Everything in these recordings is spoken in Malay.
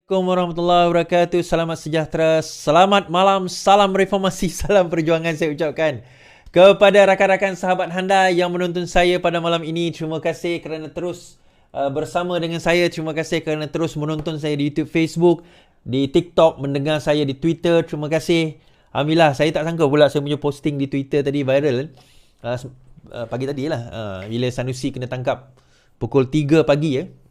Assalamualaikum warahmatullahi wabarakatuh. Selamat sejahtera, selamat malam, salam reformasi, salam perjuangan saya ucapkan kepada rakan-rakan sahabat Handa yang menonton saya pada malam ini. Terima kasih kerana terus bersama dengan saya. Terima kasih kerana terus menonton saya di YouTube, Facebook, di TikTok, mendengar saya di Twitter. Terima kasih. Alhamdulillah, saya tak sangka pula saya punya posting di Twitter tadi viral. Pagi tadi lah, bila Sanusi kena tangkap pukul 3 pagi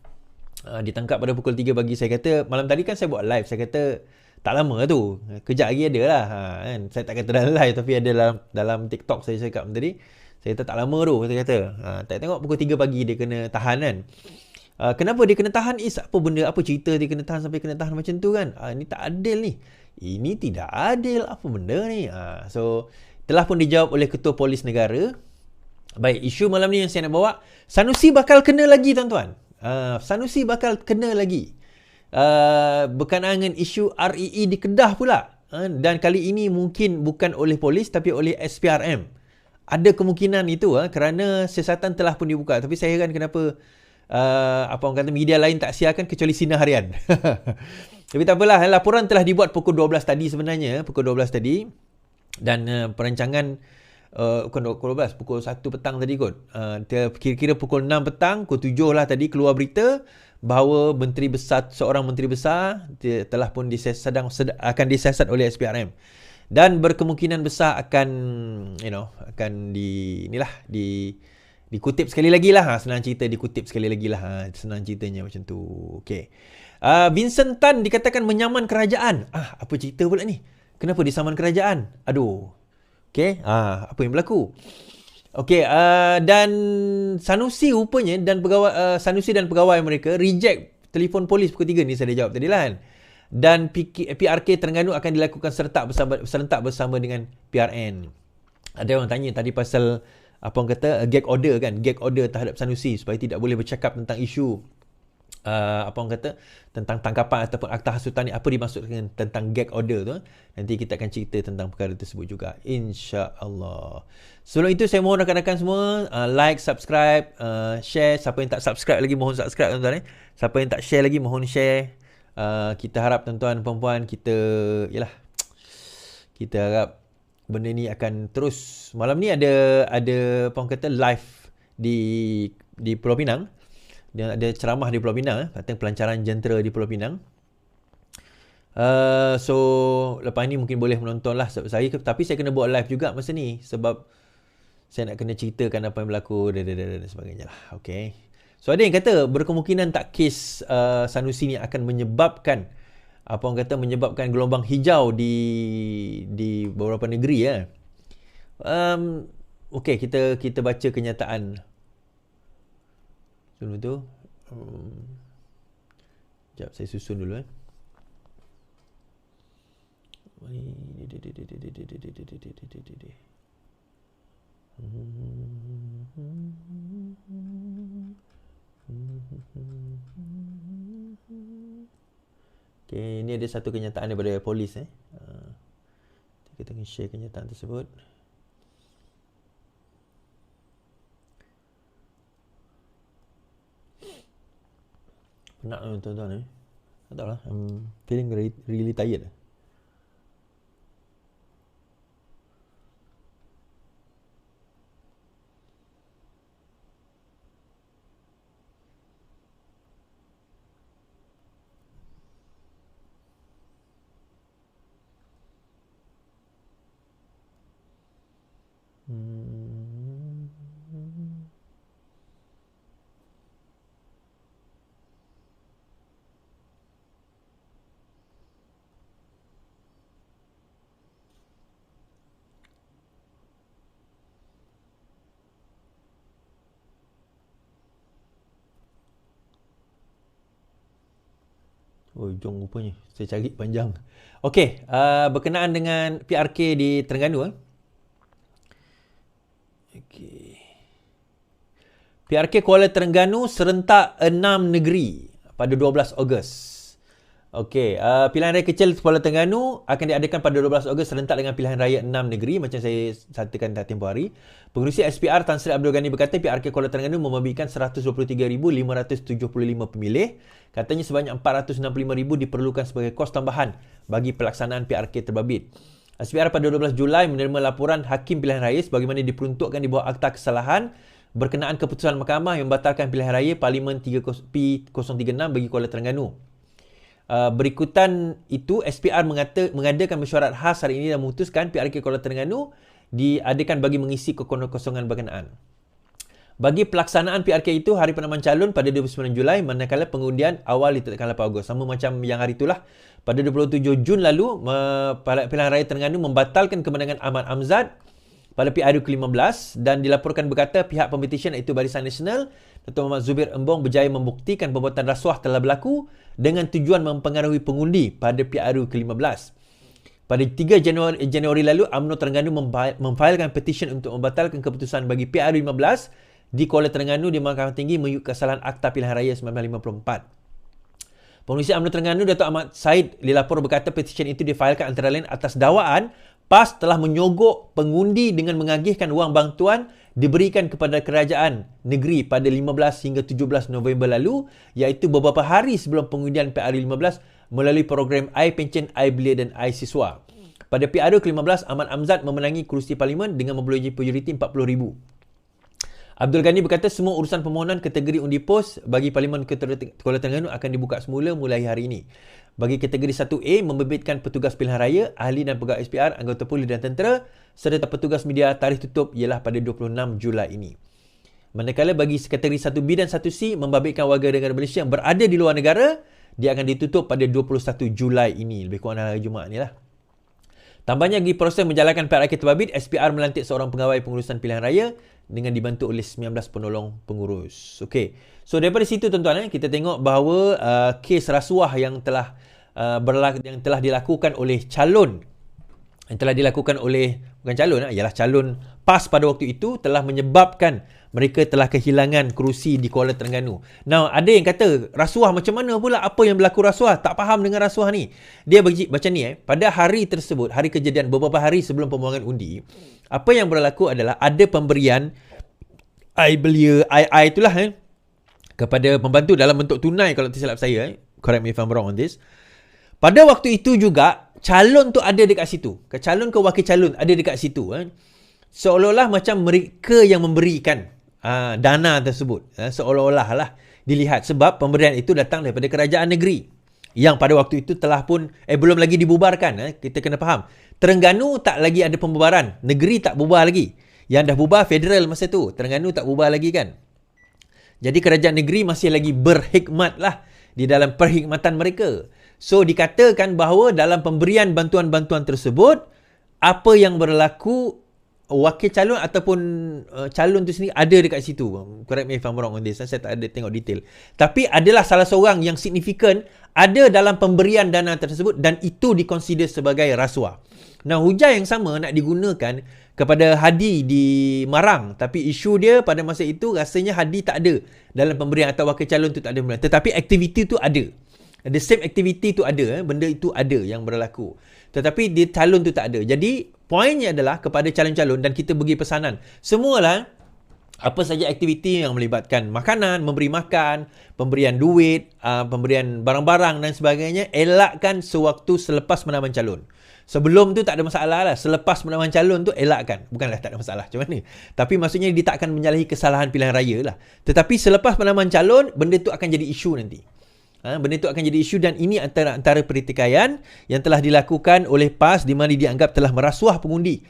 ditangkap pada pukul 3 pagi. Saya kata malam tadi kan saya buat live, saya kata tak lama tu, kejap lagi ada lah kan. Saya tak kata dalam live, tapi ada dalam TikTok saya cakap tadi. Saya kata tak lama tu, saya kata tak tengok pukul 3 pagi dia kena tahan kan. Kenapa dia kena tahan? Apa benda, apa cerita dia kena tahan sampai kena tahan macam tu kan? Ini tak adil ni, ini tidak adil, apa benda ni. So telah pun dijawab oleh Ketua Polis Negara. Baik, isu malam ni yang saya nak bawa, Sanusi bakal kena lagi tuan-tuan. Sanusi bakal kena lagi berkenaan dengan isu REE di Kedah pula. Dan kali ini mungkin bukan oleh polis tapi oleh SPRM. Ada kemungkinan itu kerana siasatan telah pun dibuka. Tapi saya heran kenapa apa orang kata media lain tak siarkan kecuali Sinar Harian. Tapi tak apalah, laporan telah dibuat pukul 12 tadi sebenarnya, pukul 12 tadi. Dan perancangan bukan pukul 12, pukul 1 petang tadi kot. Kira-kira pukul 6 petang, pukul 7 lah tadi keluar berita bahawa seorang menteri besar telah pun akan disiasat oleh SPRM. Dan berkemungkinan besar akan dikutip sekali lagi lah. Senang cerita dikutip sekali lagi lah. Senang ceritanya macam tu. Okay. Vincent Tan dikatakan menyaman kerajaan. Apa cerita pula ni? Kenapa disaman kerajaan? Aduh. Okay, apa yang berlaku? Okay, dan Sanusi rupanya dan pegawai Sanusi dan pegawai mereka reject telefon polis pukul 3 ni, saya dah jawab tadi lah kan. Dan PRK Terengganu akan dilakukan serentak bersama dengan PRN. Ada orang tanya tadi pasal apa orang kata gag order kan, gag order terhadap Sanusi supaya tidak boleh bercakap tentang isu apa orang kata tentang tangkapan ataupun akta hasutan ni. Apa dimaksudkan tentang gag order tu? Nanti kita akan cerita tentang perkara tersebut juga, insya-Allah. Sebelum itu saya mohon rakan-rakan semua like, subscribe, share. Siapa yang tak subscribe lagi mohon subscribe tuan-tuan. Siapa yang tak share lagi mohon share. Kita harap tuan-tuan puan-puan kita harap benda ni akan terus. Malam ni ada apa orang kata live di Pulau Pinang. Dia ada ceramah di Pulau Pinang, tentang pelancaran jentera di Pulau Pinang. So lepas ni mungkin boleh menonton lah tapi saya kena buat live juga masa ni sebab saya nak kena ceritakan apa yang berlaku dan sebagainya lah. Okay. So ada yang kata berkemungkinan tak kes Sanusi ni akan menyebabkan menyebabkan gelombang hijau di beberapa negeri ya. Okay, kita baca kenyataan. Sebelum tu sekejap saya susun dulu Okay, ini ada satu kenyataan daripada polis kita akan share kenyataan tersebut. Penat tuan-tuan tak tahu lah, I'm feeling really tired. Oh, jom rupanya. Saya cari panjang. Okey, berkenaan dengan PRK di Terengganu. Okey. PRK Kuala Terengganu serentak 6 negeri pada 12 Ogos. Okey, pilihan raya kecil Kuala Terengganu akan diadakan pada 12 Ogos serentak dengan pilihan raya 6 negeri macam saya katakan tempoh hari. Pengerusi SPR Tan Sri Abdul Ghani berkata PRK Kuala Terengganu membabitkan 123,575 pemilih. Katanya sebanyak 465,000 diperlukan sebagai kos tambahan bagi pelaksanaan PRK terbabit. SPR pada 12 Julai menerima laporan Hakim Pilihan Raya sebagaimana diperuntukkan di bawah Akta Kesalahan berkenaan keputusan mahkamah yang membatalkan pilihan raya Parlimen P036 bagi Kuala Terengganu. Berikutan itu, SPR mengadakan mesyuarat khas hari ini dan memutuskan PRK Kuala Terengganu diadakan bagi mengisi kekosongan berkenaan. Bagi pelaksanaan PRK itu, hari penanaman calon pada 29 Julai, manakala pengundian awal ditetapkan 8 Ogos. Sama macam yang hari itulah, pada 27 Jun lalu, Pilihan Raya Terengganu membatalkan kemenangan Ahmad Amzad pada PRU ke-15 dan dilaporkan berkata pihak competition iaitu Barisan Nasional Dato' Muhammad Zubir Embong berjaya membuktikan perbuatan rasuah telah berlaku dengan tujuan mempengaruhi pengundi pada PRU ke-15. Pada 3 Januari lalu, UMNO Terengganu memfailkan petition untuk membatalkan keputusan bagi PRU 15 di Kuala Terengganu di Mahkamah Tinggi mengikut kesalahan Akta Pilihan Raya 1954. Pengerusi UMNO Terengganu Dato' Ahmad Said dilapor berkata petition itu difailkan antara lain atas dakwaan PAS telah menyogok pengundi dengan mengagihkan wang bantuan diberikan kepada kerajaan negeri pada 15 hingga 17 November lalu, iaitu beberapa hari sebelum pengundian PRU 15 melalui program iPension, iBelia dan iSiswa. Pada PRU ke-15, Ahmad Amzad memenangi kerusi parlimen dengan memperoleh majoriti 40,000. Abdul Ghani berkata semua urusan permohonan kategori undi pos bagi Parlimen Kuala Terengganu akan dibuka semula mulai hari ini. Bagi kategori 1A, membebitkan petugas pilihan raya, ahli dan pegawai SPR, anggota polis dan tentera, serta petugas media, tarikh tutup ialah pada 26 Julai ini. Manakala bagi kategori 1B dan 1C, membabitkan warga negara Malaysia yang berada di luar negara, dia akan ditutup pada 21 Julai ini. Lebih kurang hari Jumaat ni lah. Tambahnya, bagi proses menjalankan PRK terbabit, SPR melantik seorang pegawai pengurusan pilihan raya dengan dibantu oleh 19 penolong pengurus. Okey. So daripada situ tuan-tuan, kita tengok bahawa kes rasuah yang telah dilakukan oleh calon ialah calon PAS pada waktu itu telah menyebabkan mereka telah kehilangan kerusi di Kuala Terengganu. Now, ada yang kata rasuah macam mana pula, apa yang berlaku rasuah? Tak faham dengan rasuah ni. Dia macam ni, pada hari tersebut, hari kejadian beberapa hari sebelum pembuangan undi, apa yang berlaku adalah ada pemberian iBelia, itulah kepada pembantu dalam bentuk tunai kalau tersilap saya. Correct me if I'm wrong on this. Pada waktu itu juga, calon tu ada dekat situ. Calon ke wakil calon ada dekat situ. Seolah-olah macam mereka yang memberikan dana tersebut. Seolah-olah lah dilihat. Sebab pemberian itu datang daripada kerajaan negeri. Yang pada waktu itu telah pun, belum lagi dibubarkan. Kita kena faham. Terengganu tak lagi ada pembubaran. Negeri tak bubar lagi. Yang dah bubar federal masa tu. Terengganu tak bubar lagi kan. Jadi kerajaan negeri masih lagi berhikmat lah di dalam perkhidmatan mereka. So dikatakan bahawa dalam pemberian bantuan-bantuan tersebut, apa yang berlaku, wakil calon ataupun calon tu sendiri ada dekat situ. Correct me if I'm wrong on this. Saya tak ada tengok detail. Tapi adalah salah seorang yang signifikan ada dalam pemberian dana tersebut dan itu dikonsider sebagai rasuah. Nah, hujah yang sama nak digunakan kepada Hadi di Marang. Tapi isu dia pada masa itu rasanya Hadi tak ada dalam pemberian atau wakil calon tu tak ada. Tetapi aktiviti tu ada. The same activity tu ada, benda itu ada yang berlaku. Tetapi di calon tu tak ada. Jadi, poinnya adalah kepada calon-calon dan kita bagi pesanan. Semualah, apa saja aktiviti yang melibatkan makanan, memberi makan, pemberian duit, pemberian barang-barang dan sebagainya, elakkan sewaktu selepas penanaman calon. Sebelum tu tak ada masalah lah. Selepas penanaman calon tu elakkan. Bukanlah tak ada masalah. Macam mana? Tapi maksudnya dia tak akan menyalahi kesalahan pilihan raya lah. Tetapi selepas penanaman calon, benda tu akan jadi isu nanti. Benda itu akan jadi isu dan ini antara pertikaian yang telah dilakukan oleh PAS di mana dianggap telah merasuah pengundi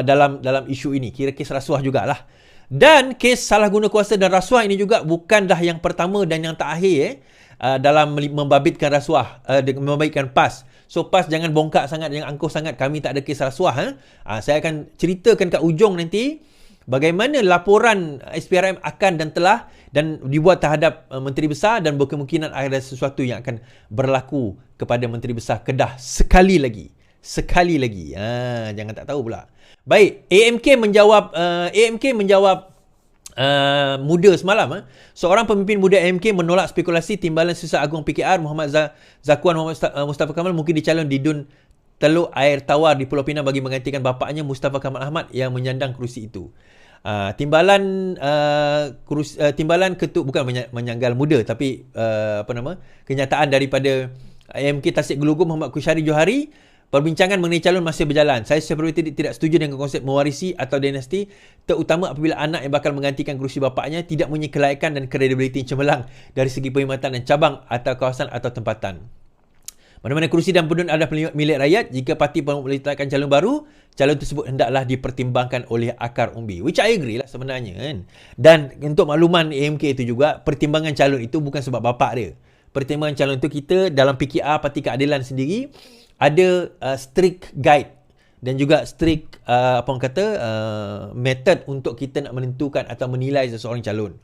dalam isu ini. Kira kes rasuah jugalah. Dan kes salah guna kuasa dan rasuah ini juga bukanlah yang pertama dan yang terakhir dalam membabitkan rasuah, membabitkan PAS. So PAS jangan bongkak sangat, jangan angkuh sangat, kami tak ada kes rasuah. Saya akan ceritakan kat ujung nanti bagaimana laporan SPRM akan dan telah dan dibuat terhadap Menteri Besar dan berkemungkinan ada sesuatu yang akan berlaku kepada Menteri Besar Kedah sekali lagi. Jangan tak tahu pula. Baik, AMK menjawab muda semalam. Seorang pemimpin muda MK menolak spekulasi timbalan Susah Agung PKR Muhammad Zakuan Mustafa Kamal mungkin dicalon di DUN Teluk Air Tawar di Pulau Pinang bagi menggantikan bapaknya Mustafa Kamal Ahmad yang menyandang kerusi itu. Timbalan ketua, bukan menyanggal muda, tapi kenyataan daripada MK Tasik Gelugum Muhammad Kusyari Johari. Perbincangan mengenai calon masih berjalan. Saya seperti tidak setuju dengan konsep mewarisi atau dinasti, terutama apabila anak yang bakal menggantikan kerusi bapaknya tidak mempunyai kelayakan dan kredibiliti yang cemerlang dari segi perkhidmatan dan cabang atau kawasan atau tempatan. Mana-mana kerusi dan penduduk adalah milik rakyat. Jika parti meletakkan calon baru, calon tersebut hendaklah dipertimbangkan oleh akar umbi. Which I agree lah sebenarnya kan. Dan untuk makluman AMK itu juga, pertimbangan calon itu bukan sebab bapak dia. Pertimbangan calon itu kita dalam PKR Parti Keadilan sendiri ada strict guide dan juga strict method untuk kita nak menentukan atau menilai seseorang calon.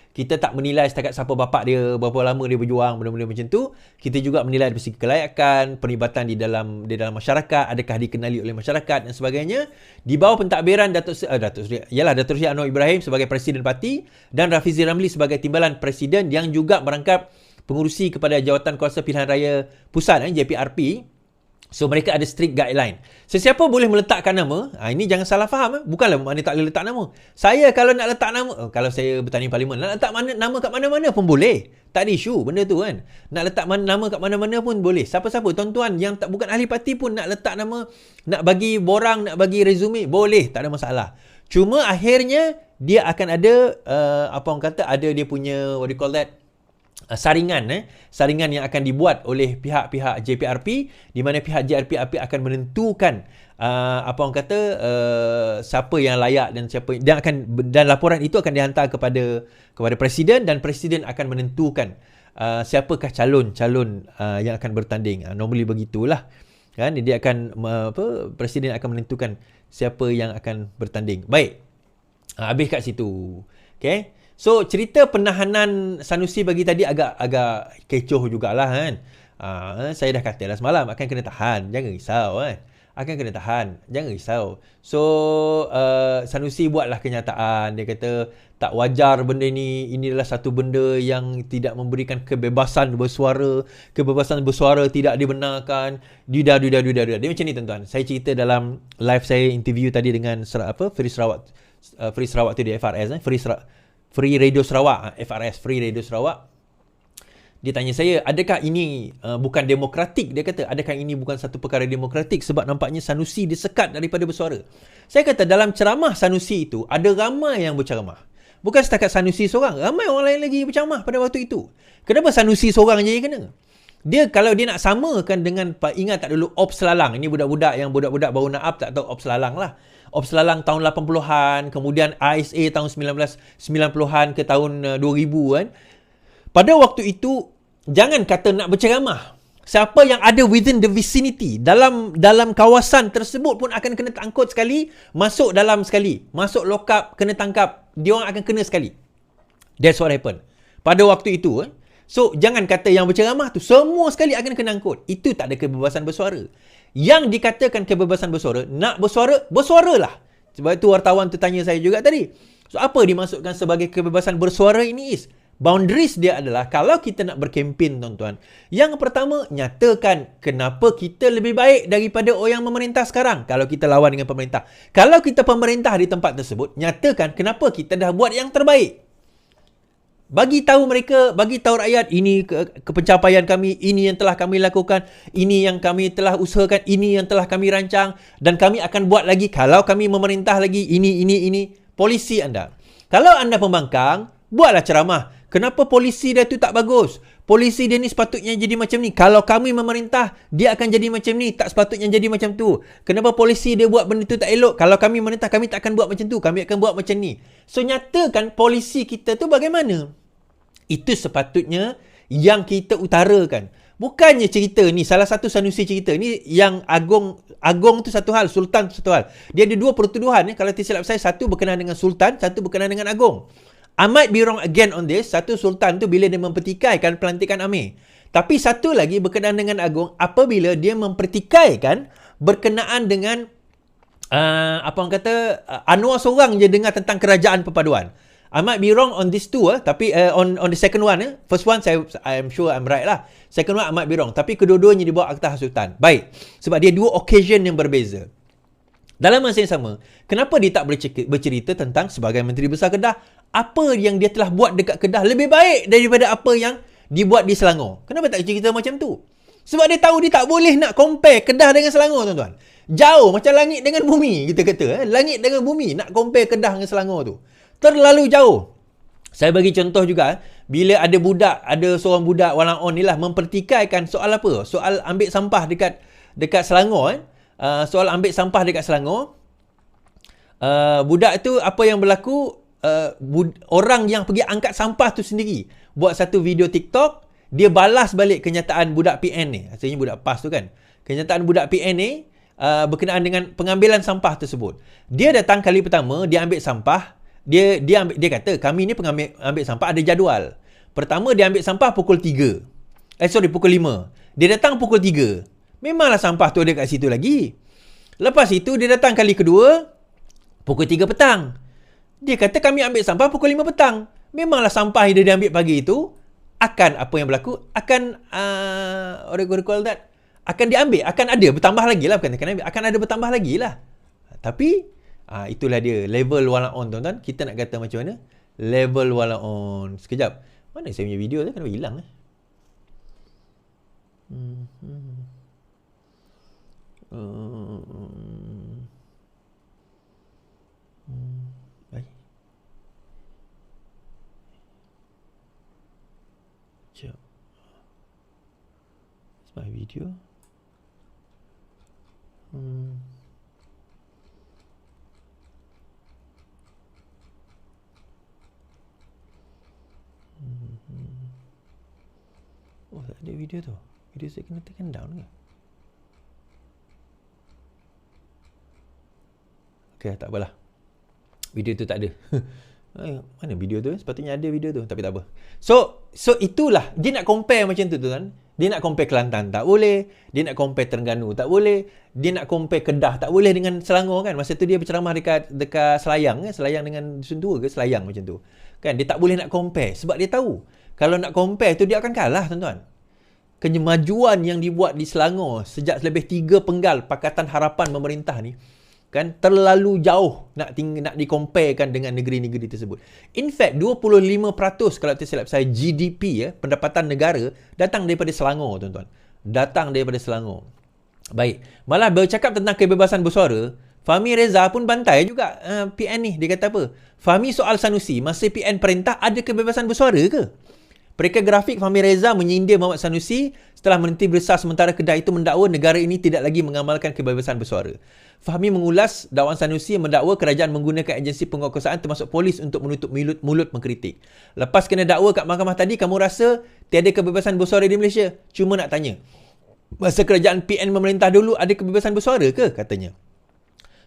Kita tak menilai setakat siapa bapak dia, berapa lama dia berjuang, benda-benda macam tu. Kita juga menilai dari segi kelayakan, perlibatan di dalam masyarakat, adakah dikenali oleh masyarakat dan sebagainya. Di bawah pentadbiran Datuk Seri Anwar Ibrahim sebagai Presiden Parti dan Rafizi Ramli sebagai Timbalan Presiden yang juga merangkap pengurusi kepada Jawatan Kuasa Pilihan Raya Pusat JPRP. So mereka ada strict guideline. Sesiapa boleh meletakkan nama. Ini jangan salah faham. Bukanlah maknanya tak boleh letak nama. Saya kalau nak letak nama, kalau saya bertanding parlimen, nak letak nama kat mana-mana pun boleh. Tak ada isu benda tu kan. Nak letak nama kat mana-mana pun boleh. Siapa-siapa tuan-tuan yang tak bukan ahli parti pun nak letak nama, nak bagi borang, nak bagi resume, boleh, tak ada masalah. Cuma akhirnya dia akan ada ada dia punya what do you call that, saringan yang akan dibuat oleh pihak-pihak JPRP, di mana pihak JPRP akan menentukan siapa yang layak dan siapa dan laporan itu akan dihantar kepada presiden dan presiden akan menentukan siapakah calon yang akan bertanding. Normally begitulah kan, dia akan presiden akan menentukan siapa yang akan bertanding. Baik, habis kat situ. Okay. So, cerita penahanan Sanusi bagi tadi agak kecoh jugalah kan. Saya dah kata dah semalam, akan kena tahan. Jangan risau kan. Akan kena tahan. Jangan risau. So, Sanusi buatlah kenyataan. Dia kata, tak wajar benda ni. Ini adalah satu benda yang tidak memberikan kebebasan bersuara. Kebebasan bersuara tidak dibenarkan. Dia macam ni tuan-tuan. Saya cerita dalam live saya interview tadi dengan Free Sarawak tu di FRS. Free Radio Sarawak, FRS, Free Radio Sarawak. Dia tanya saya, adakah ini bukan demokratik? Dia kata, adakah ini bukan satu perkara demokratik sebab nampaknya Sanusi disekat daripada bersuara? Saya kata, dalam ceramah Sanusi itu, ada ramai yang berceramah. Bukan setakat Sanusi seorang, ramai orang lain lagi berceramah pada waktu itu. Kenapa Sanusi seorang je kena? Dia kalau dia nak samakan dengan, ingat tak dulu Ops Lalang, ini budak-budak baru nak up tak tahu Ops Lalang lah. Ops Lalang tahun 80-an, kemudian ISA tahun 1990-an ke tahun 2000 kan. Pada waktu itu, jangan kata nak berceramah. Siapa yang ada within the vicinity, dalam kawasan tersebut pun akan kena tangkut sekali, masuk dalam sekali, masuk lock up, kena tangkap, dia orang akan kena sekali. That's what happened. Pada waktu itu, so jangan kata yang berceramah tu, semua sekali akan kena angkut. Itu tak ada kebebasan bersuara. Yang dikatakan kebebasan bersuara, nak bersuara, bersuaralah. Sebab itu wartawan tu tanya saya juga tadi. So, apa dimasukkan sebagai kebebasan bersuara ini is? Boundaries dia adalah, kalau kita nak berkempen tuan-tuan, yang pertama, nyatakan kenapa kita lebih baik daripada orang memerintah sekarang. Kalau kita lawan dengan pemerintah. Kalau kita pemerintah di tempat tersebut, nyatakan kenapa kita dah buat yang terbaik. Bagi tahu mereka, bagi tahu rakyat, ini pencapaian kami, ini yang telah kami lakukan, ini yang kami telah usahakan, ini yang telah kami rancang, dan kami akan buat lagi kalau kami memerintah lagi, ini. Polisi anda. Kalau anda pembangkang, buatlah ceramah. Kenapa polisi dia tu tak bagus? Polisi dia ni sepatutnya jadi macam ni. Kalau kami memerintah, dia akan jadi macam ni. Tak sepatutnya jadi macam tu. Kenapa polisi dia buat benda tu tak elok? Kalau kami memerintah, kami tak akan buat macam tu. Kami akan buat macam ni. So, nyatakan polisi kita tu bagaimana? Itu sepatutnya yang kita utarakan. Bukannya cerita ni, salah satu Sanusi cerita ni, yang Agong tu satu hal, Sultan tu satu hal. Dia ada dua pertuduhan. Kalau tidak silap saya, satu berkenaan dengan Sultan, satu berkenaan dengan Agong. I might be wrong again on this. Satu Sultan tu bila dia mempertikaikan pelantikan Amir. Tapi satu lagi berkenaan dengan Agong apabila dia mempertikaikan berkenaan dengan Anwar seorang je dengar tentang kerajaan perpaduan. I might be wrong on this two, tapi on the second one, first one I'm sure I'm right lah. Second one I might be wrong, tapi kedua-duanya dibawa akta hasutan. Baik, sebab dia dua occasion yang berbeza. Dalam masa yang sama, kenapa dia tak boleh bercerita tentang sebagai Menteri Besar Kedah, apa yang dia telah buat dekat Kedah lebih baik daripada apa yang dibuat di Selangor? Kenapa tak cerita macam tu? Sebab dia tahu dia tak boleh nak compare Kedah dengan Selangor, tuan-tuan. Jauh macam langit dengan bumi, kita kata. Langit dengan bumi, nak compare Kedah dengan Selangor tu. Terlalu jauh. Saya bagi contoh juga, bila ada seorang budak Walang-on ni lah mempertikaikan soal apa? Soal ambil sampah dekat Selangor. Soal ambil sampah dekat Selangor. Budak tu apa yang berlaku, orang yang pergi angkat sampah tu sendiri buat satu video TikTok, dia balas balik kenyataan budak PN ni. Asalnya budak PAS tu kan. Kenyataan budak PN ni berkenaan dengan pengambilan sampah tersebut. Dia datang kali pertama, dia ambil sampah. Dia kata, kami ni pengambil sampah ada jadual. Pertama dia ambil sampah pukul 3. Pukul 5. Dia datang pukul 3. Memanglah sampah tu ada kat situ lagi. Lepas itu dia datang kali kedua pukul 3 petang. Dia kata kami ambil sampah pukul 5 petang. Memanglah sampah yang dia ambil pagi itu akan apa yang berlaku? Akan what do you call that? Akan diambil, akan ada bertambah lagi lah, bukan akan ada bertambah lagi lah. Tapi itulah dia level Walang-on, tuan-tuan. Kita nak kata macam mana? Level Walang-on. Sekejap. Mana saya punya video tu? Kenapa hilang? Baik. Sekejap. It's my video. Oh, tak ada video tu. Video saya kena tekan down ke? Okay, tak apalah. Video tu tak ada. Mana video tu? Sepatutnya ada video tu, tapi tak apa. So itulah. Dia nak compare macam tu, tuan. Dia nak compare Kelantan tak boleh. Dia nak compare Terengganu tak boleh. Dia nak compare Kedah tak boleh dengan Selangor kan. Masa tu dia berceramah dekat Selayang. Selayang dengan Dusun Tua ke? Selayang macam tu. Kan, dia tak boleh nak compare. Sebab dia tahu, kalau nak compare tu dia akan kalah, tuan-tuan. Kemajuan yang dibuat di Selangor sejak lebih 3 penggal Pakatan Harapan pemerintah ni, kan, terlalu jauh nak dikomparekan dengan negeri-negeri tersebut. In fact, 25% kalau tak silap saya GDP pendapatan negara datang daripada Selangor, tuan-tuan. Datang daripada Selangor. Baik, malah bercakap tentang kebebasan bersuara, Fahmi Reza pun bantai juga PN ni. Dia kata apa? Fahmi soal Sanusi, masa PN perintah ada kebebasan bersuara ke? Pereka grafik Fahmi Reza menyindir Muhammad Sanusi setelah Menteri Besar sementara Kedah itu mendakwa negara ini tidak lagi mengamalkan kebebasan bersuara. Fahmi mengulas dakwaan Sanusi yang mendakwa kerajaan menggunakan agensi penguasaan termasuk polis untuk menutup mulut mengkritik. Lepas kena dakwa kat mahkamah tadi, kamu rasa tiada kebebasan bersuara di Malaysia? Cuma nak tanya, masa kerajaan PN memerintah dulu ada kebebasan bersuara ke? Katanya.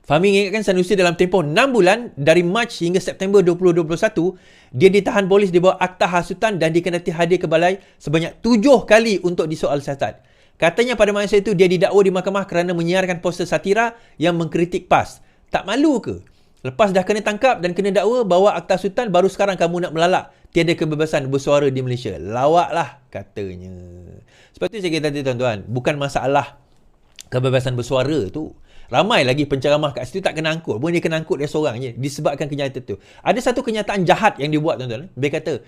Fahmi mengingatkan Sanusi dalam tempoh 6 bulan dari Mac hingga September 2021, dia ditahan polis di bawah akta hasutan dan dikenati hadir ke balai sebanyak 7 kali untuk disoal siasat. Katanya pada masa itu dia didakwa di mahkamah kerana menyiarkan poster satira yang mengkritik PAS. Tak malu ke? Lepas dah kena tangkap dan kena dakwa bawa akta hasutan, baru sekarang kamu nak melalak tiada kebebasan bersuara di Malaysia. Lawaklah, katanya. Sebab tu saya kata tadi, tuan-tuan, bukan masalah kebebasan bersuara tu. Ramai lagi penceramah kat situ tak kena angkut. Pun dia kena angkut dia seorang je disebabkan kenyataan tu. Ada satu kenyataan jahat yang dibuat, tuan-tuan. Dia kata,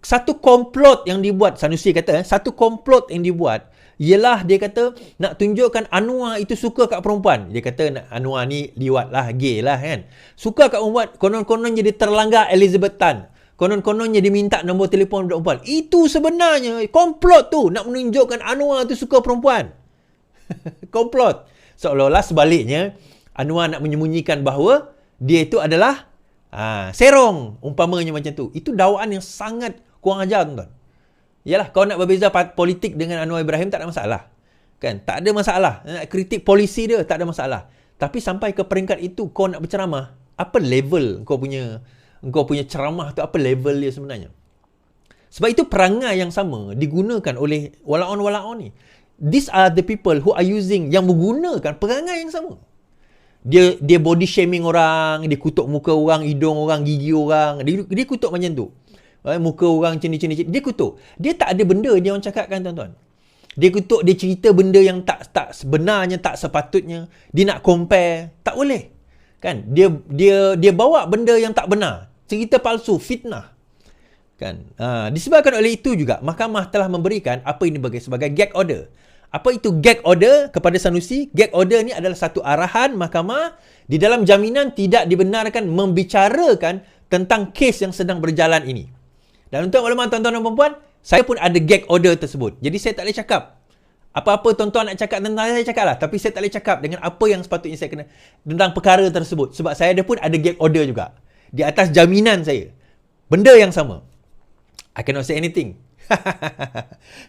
satu komplot yang dibuat, Sanusi kata, satu komplot yang dibuat ialah dia kata nak tunjukkan Anwar itu suka kat perempuan. Dia kata Anwar ni liwat lah, gay lah kan. Suka kat perempuan, konon-kononnya dia terlanggar Elizabeth Tan. Konon-kononnya dia minta nombor telefon perempuan. Itu sebenarnya komplot tu, nak menunjukkan Anwar tu suka perempuan. Komplot. Seolah-olah sebaliknya, Anwar nak menyembunyikan bahawa dia itu adalah serong, umpamanya macam tu. Itu dakwaan yang sangat kurang ajar, tuan-tuan. Yalah, kau nak berbeza politik dengan Anwar Ibrahim tak ada masalah. Kan? Tak ada masalah. Nak kritik polisi dia tak ada masalah. Tapi sampai ke peringkat itu kau nak berceramah, apa level kau punya ceramah tu, apa level dia sebenarnya? Sebab itu perangai yang sama digunakan oleh Walang-on ni. These are the people who are using, yang menggunakan perangai yang sama. Dia body shaming orang, dia kutuk muka orang, hidung orang, gigi orang. Dia kutuk macam tu. Muka orang cini-cini, dia kutuk. Dia tak ada benda dia orang cakapkan, tuan-tuan. Dia kutuk, dia cerita benda yang tak sebenarnya, tak sepatutnya. Dia nak compare, tak boleh. Kan? Dia bawa benda yang tak benar. Cerita palsu, fitnah. Kan? Disebabkan oleh itu juga, mahkamah telah memberikan apa ini sebagai gag order. Apa itu gag order kepada Sanusi? Gag order ni adalah satu arahan mahkamah di dalam jaminan tidak dibenarkan membicarakan tentang kes yang sedang berjalan ini. Dan untuk makluman tuan-tuan dan puan-puan, saya pun ada gag order tersebut. Jadi saya tak boleh cakap. Apa-apa tuan-tuan nak cakap tentang saya cakap lah. Tapi saya tak boleh cakap dengan apa yang sepatutnya saya kena tentang perkara tersebut. Sebab saya pun ada gag order juga. Di atas jaminan saya. Benda yang sama. I cannot say anything.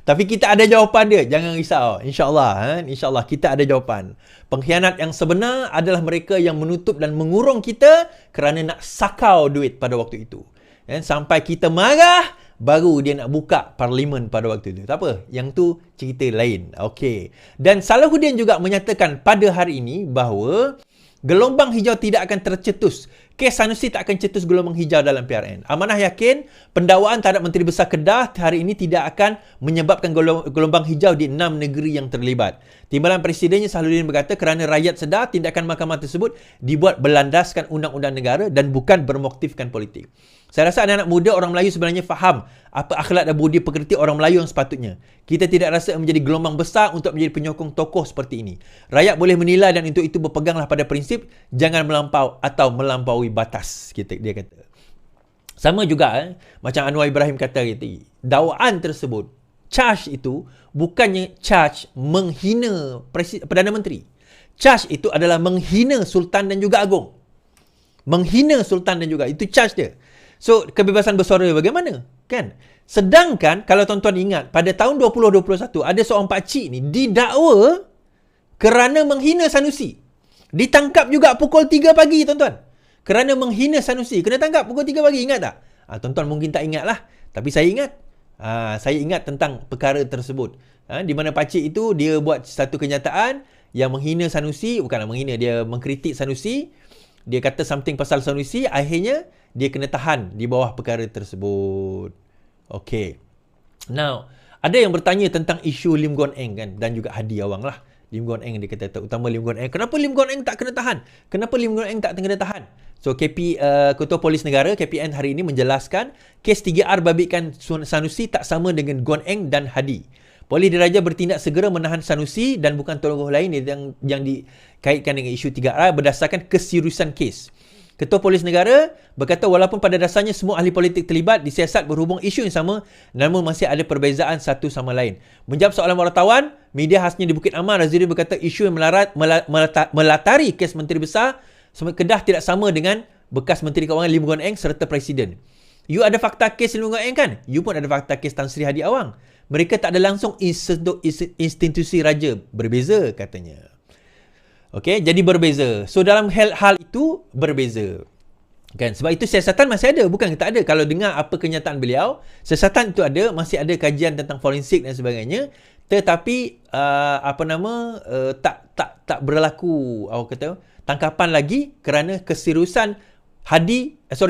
Tapi kita ada jawapan dia. Jangan risau. InsyaAllah. InsyaAllah kita ada jawapan. Pengkhianat yang sebenar adalah mereka yang menutup dan mengurung kita kerana nak sakau duit pada waktu itu. Sampai kita marah, baru dia nak buka parlimen pada waktu itu. Tak apa. Yang tu cerita lain. Okey. Dan Salahuddin juga menyatakan pada hari ini bahawa gelombang hijau tidak akan tercetus. Kes Sanusi tak akan cetus gelombang hijau dalam PRN. Amanah yakin pendakwaan terhadap Menteri Besar Kedah hari ini tidak akan menyebabkan gelombang hijau di 6 negeri yang terlibat. Timbalan Presidennya Salahuddin berkata kerana rakyat sedar tindakan mahkamah tersebut dibuat berlandaskan undang-undang negara dan bukan bermotifkan politik. Saya rasa anak-anak muda orang Melayu sebenarnya faham apa akhlak dan budi pekerti orang Melayu yang sepatutnya. Kita tidak rasa menjadi gelombang besar untuk menjadi penyokong tokoh seperti ini. Rakyat boleh menilai dan untuk itu berpeganglah pada prinsip jangan melampau atau melampaui batas. Dia kata. Sama juga macam Anwar Ibrahim kata tadi. Dakwaan tersebut, charge itu bukannya charge menghina Perdana Menteri. Charge itu adalah menghina Sultan dan juga Agong. Menghina Sultan dan juga. Itu charge dia. So, kebebasan bersuara bagaimana? Kan? Sedangkan, kalau tuan-tuan ingat, pada tahun 2021, ada seorang pakcik ni didakwa kerana menghina Sanusi. Ditangkap juga pukul 3 pagi, tuan-tuan. Kerana menghina Sanusi. Kena tangkap pukul 3 pagi, ingat tak? Tuan-tuan mungkin tak ingat lah. Tapi saya ingat. Saya ingat tentang perkara tersebut. Di mana pakcik itu, dia buat satu kenyataan yang menghina Sanusi. Bukanlah menghina, dia mengkritik Sanusi. Dia kata something pasal Sanusi. Akhirnya, dia kena tahan di bawah perkara tersebut. Okay. Now, ada yang bertanya tentang isu Lim Guan Eng kan, dan juga Hadi Awang lah. Lim Guan Eng dia kata, terutama Lim Guan Eng. Kenapa Lim Guan Eng tak kena tahan? Kenapa Lim Guan Eng tak kena tahan? So, Ketua Polis Negara, KPN hari ini menjelaskan, kes 3R babitkan Sanusi tak sama dengan Guan Eng dan Hadi. Polis Diraja bertindak segera menahan Sanusi dan bukan tokoh lain yang dikaitkan dengan isu 3R berdasarkan keseriusan kes. Ketua Polis Negara berkata walaupun pada dasarnya semua ahli politik terlibat disiasat berhubung isu yang sama, namun masih ada perbezaan satu sama lain. Menjawab soalan wartawan, media khasnya di Bukit Aman, Razidin berkata isu yang melatari kes Menteri Besar Kedah tidak sama dengan bekas Menteri Keuangan Lim Guan Eng serta Presiden. You ada fakta kes Lim Guan Eng kan? You pun ada fakta kes Tan Sri Hadi Awang. Mereka tak ada langsung institusi raja. Berbeza katanya. Okey, jadi berbeza. So dalam hal itu berbeza. Kan? Sebab itu siasatan masih ada, bukan tak ada. Kalau dengar apa kenyataan beliau, siasatan itu ada, masih ada kajian tentang forensik dan sebagainya. Tetapi tak berlaku tangkapan lagi kerana keseriusan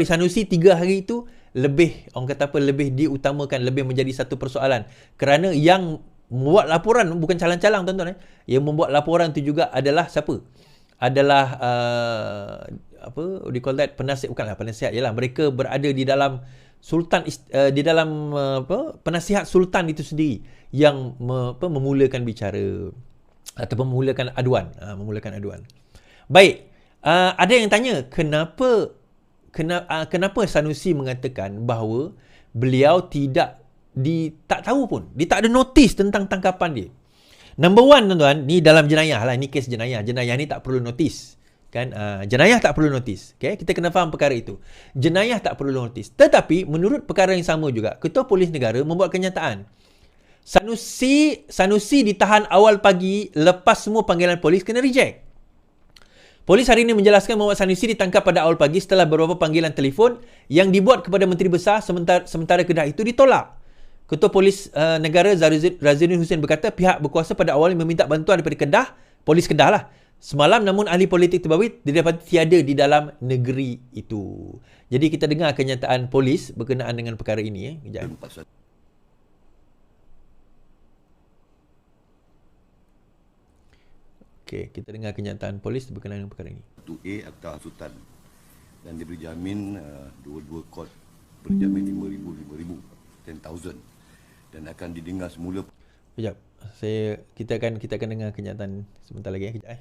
Sanusi 3 hari itu lebih lebih diutamakan, lebih menjadi satu persoalan. Kerana yang membuat laporan bukan calang-calang tuan-tuan. Yang membuat laporan itu juga adalah siapa? Adalah penasihat, bukanlah penasihat, ialah mereka berada di dalam sultan penasihat sultan itu sendiri yang memulakan bicara ataupun memulakan aduan. Baik, ada yang tanya kenapa Sanusi mengatakan bahawa beliau tak tahu pun. Dia tak ada notis tentang tangkapan dia. Number one, tuan-tuan, ni dalam jenayah lah. Ni kes jenayah. Jenayah ni tak perlu notis. Kan? Jenayah tak perlu notis. Okay? Kita kena faham perkara itu. Jenayah tak perlu notis. Tetapi, menurut perkara yang sama juga, Ketua Polis Negara membuat kenyataan. Sanusi ditahan awal pagi lepas semua panggilan polis kena reject. Polis hari ini menjelaskan bahawa Sanusi ditangkap pada awal pagi setelah beberapa panggilan telefon yang dibuat kepada Menteri Besar sementara Kedah itu ditolak. Ketua Polis Negara Razidin Hussein berkata pihak berkuasa pada awalnya meminta bantuan daripada Kedah, Polis Kedah lah, semalam, namun ahli politik terbabit didapati tiada di dalam negeri itu. Jadi kita dengar kenyataan polis berkenaan dengan perkara ini. Kejap. Okey, kita dengar kenyataan polis berkenaan dengan perkara ini. 1A Akta Hasutan dan diberi jamin dua-dua kod berjamin 5,000, 10,000 dan akan didengar semula. Kejap. Kita akan dengar kenyataan sebentar lagi. Kejap.